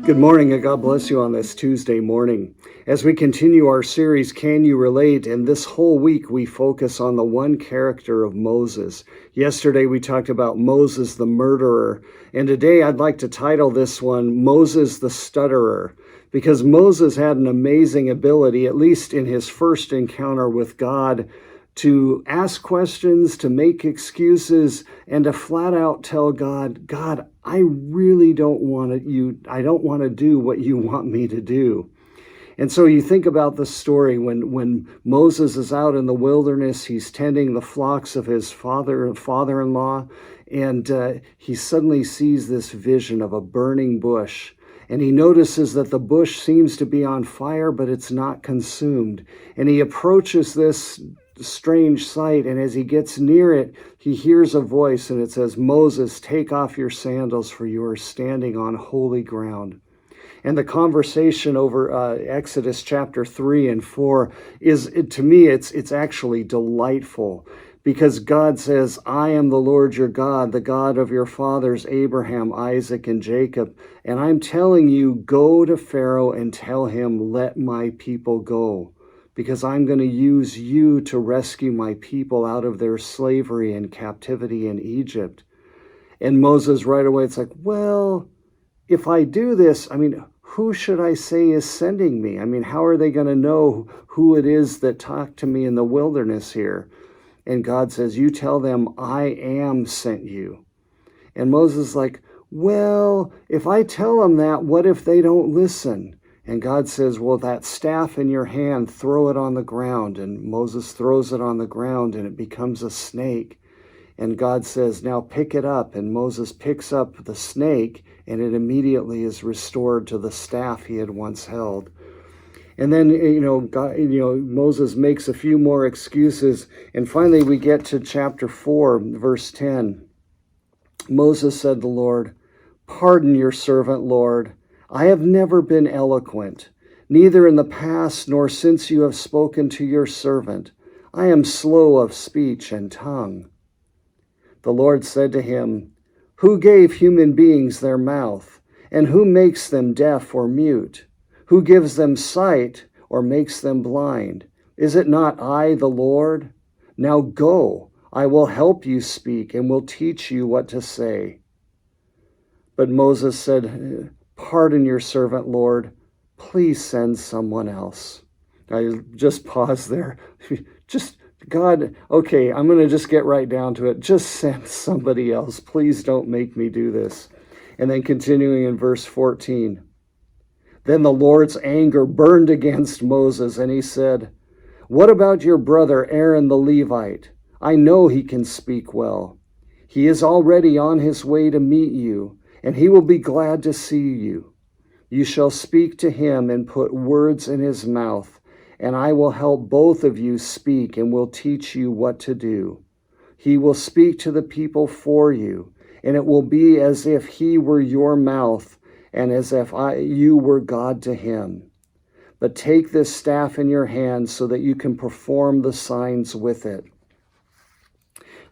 Good morning, and God bless you on this Tuesday morning. As we continue our series, Can You Relate? And this whole week we focus on the one character of Moses. Yesterday we talked about Moses the murderer, and today I'd like to title this one, Moses the Stutterer, because Moses had an amazing ability, at least in his first encounter with God, to ask questions, to make excuses, and to flat out tell God, I really don't want I don't want to do what you want me to do. And so you think about the story when Moses is out in the wilderness, he's tending the flocks of his father-in-law, and he suddenly sees this vision of a burning bush. And he notices that the bush seems to be on fire, but it's not consumed. And he approaches this strange sight, and as he gets near it, he hears a voice, and it says, Moses, take off your sandals, for you are standing on holy ground. And the conversation over Exodus chapter 3 and 4 is, to me, it's actually delightful, because God says, I am the Lord your God, the God of your fathers Abraham, Isaac, and Jacob, and I'm telling you, go to Pharaoh and tell him, let my people go, because I'm going to use you to rescue my people out of their slavery and captivity in Egypt. And Moses right away, it's like, well, if I do this, who should I say is sending me? How are they going to know who it is that talked to me in the wilderness here? And God says, you tell them, I am sent you. And Moses is like, well, if I tell them that, what if they don't listen? And God says, well, that staff in your hand, throw it on the ground. And Moses throws it on the ground, and it becomes a snake. And God says, now pick it up. And Moses picks up the snake, and it immediately is restored to the staff he had once held. And then, Moses makes a few more excuses. And finally, we get to chapter 4, verse 10. Moses said to the Lord, pardon your servant, Lord. I have never been eloquent, neither in the past nor since you have spoken to your servant. I am slow of speech and tongue. The Lord said to him, who gave human beings their mouth, and who makes them deaf or mute? Who gives them sight or makes them blind? Is it not I, the Lord? Now go, I will help you speak and will teach you what to say. But Moses said, pardon your servant, Lord. Please send someone else. I just pause there. God, okay, I'm going to just get right down to it. Just send somebody else. Please don't make me do this. And then continuing in verse 14. Then the Lord's anger burned against Moses, and he said, what about your brother Aaron the Levite? I know he can speak well. He is already on his way to meet you, and he will be glad to see you. You shall speak to him and put words in his mouth, and I will help both of you speak and will teach you what to do. He will speak to the people for you, and it will be as if he were your mouth and as if you were God to him. But take this staff in your hand so that you can perform the signs with it.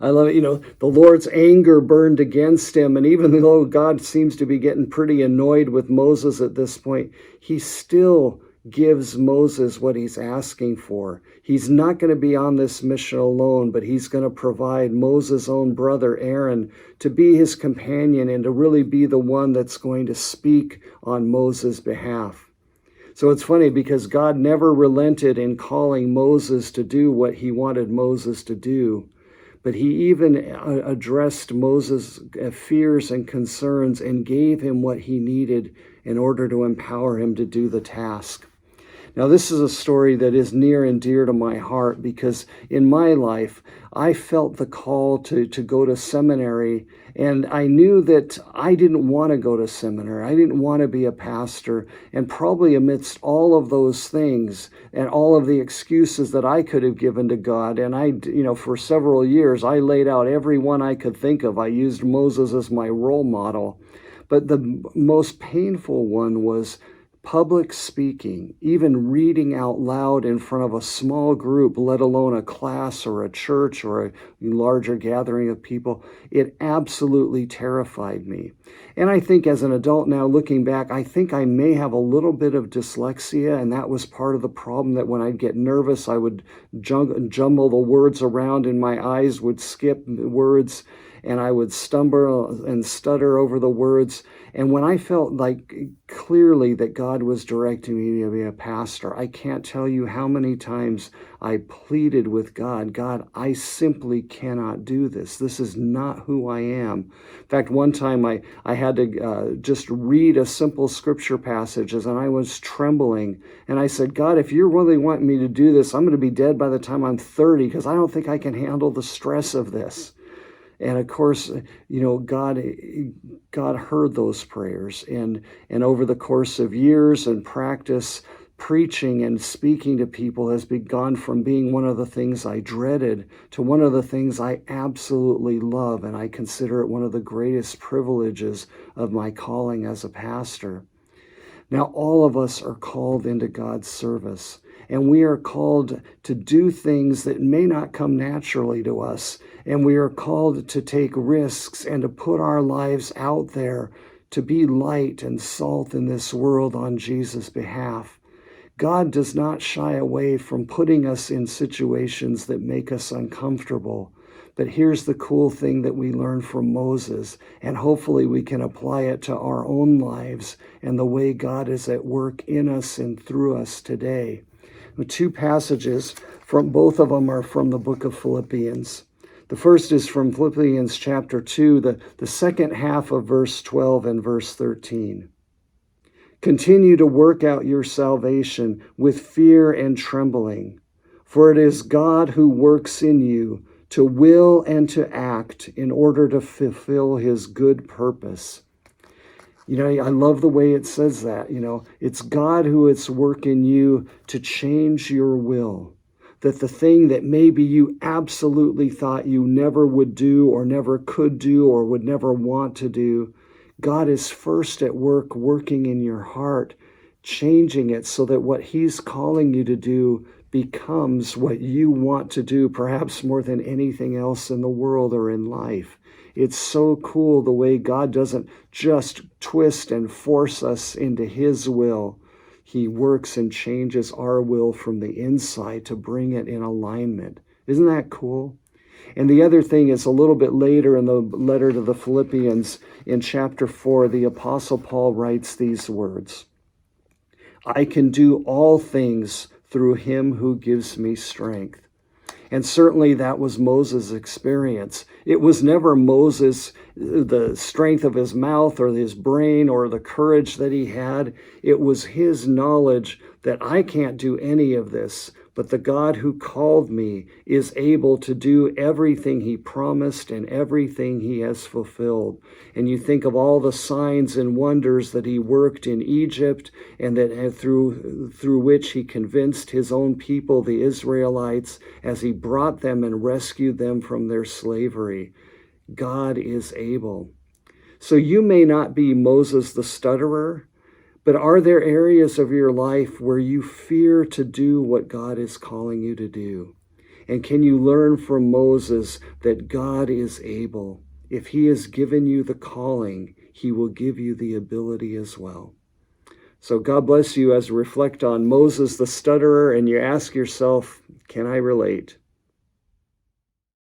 I love it. The Lord's anger burned against him. And even though God seems to be getting pretty annoyed with Moses at this point, he still gives Moses what he's asking for. He's not going to be on this mission alone, but he's going to provide Moses' own brother, Aaron, to be his companion and to really be the one that's going to speak on Moses' behalf. So it's funny because God never relented in calling Moses to do what he wanted Moses to do. But he even addressed Moses' fears and concerns and gave him what he needed in order to empower him to do the task. Now, this is a story that is near and dear to my heart because in my life, I felt the call to go to seminary, and I knew that I didn't want to go to seminary. I didn't want to be a pastor, and probably amidst all of those things and all of the excuses that I could have given to God, and for several years, I laid out every one I could think of. I used Moses as my role model, but the most painful one was Public speaking, even reading out loud in front of a small group, let alone a class or a church or a larger gathering of people, it absolutely terrified me. And I think as an adult now, looking back, I think I may have a little bit of dyslexia, and that was part of the problem, that when I'd get nervous, I would jumble the words around and my eyes would skip words, and I would stumble and stutter over the words. And when I felt like clearly that God was directing me to be a pastor, I can't tell you how many times I pleaded with God, God, I simply cannot do this. This is not who I am. In fact, one time I had to just read a simple scripture passage, and I was trembling. And I said, God, if you really want me to do this, I'm going to be dead by the time I'm 30, because I don't think I can handle the stress of this. And of course, God heard those prayers. And over the course of years and practice, preaching and speaking to people has gone from being one of the things I dreaded to one of the things I absolutely love. And I consider it one of the greatest privileges of my calling as a pastor. Now, all of us are called into God's service, and we are called to do things that may not come naturally to us, and we are called to take risks and to put our lives out there to be light and salt in this world on Jesus' behalf. God does not shy away from putting us in situations that make us uncomfortable. But here's the cool thing that we learn from Moses, and hopefully we can apply it to our own lives and the way God is at work in us and through us today. The two passages, from both of them are from the book of Philippians. The first is from Philippians chapter 2, the second half of verse 12 and verse 13. Continue to work out your salvation with fear and trembling, for it is God who works in you to will and to act in order to fulfill his good purpose. I love the way it says that. It's God who is working you to change your will. That the thing that maybe you absolutely thought you never would do or never could do or would never want to do, God is first at work working in your heart, changing it so that what he's calling you to do becomes what you want to do, perhaps more than anything else in the world or in life. It's so cool the way God doesn't just twist and force us into his will. He works and changes our will from the inside to bring it in alignment. Isn't that cool? And the other thing is a little bit later in the letter to the Philippians, in chapter 4, the Apostle Paul writes these words, I can do all things through him who gives me strength. And certainly that was Moses' experience. It was never Moses, the strength of his mouth or his brain or the courage that he had. It was his knowledge that I can't do any of this, but the God who called me is able to do everything he promised and everything he has fulfilled. And you think of all the signs and wonders that he worked in Egypt and that through which he convinced his own people, the Israelites, as he brought them and rescued them from their slavery. God is able. So you may not be Moses the stutterer, but are there areas of your life where you fear to do what God is calling you to do? And can you learn from Moses that God is able? If he has given you the calling, he will give you the ability as well. So God bless you as you reflect on Moses the stutterer and you ask yourself, can I relate?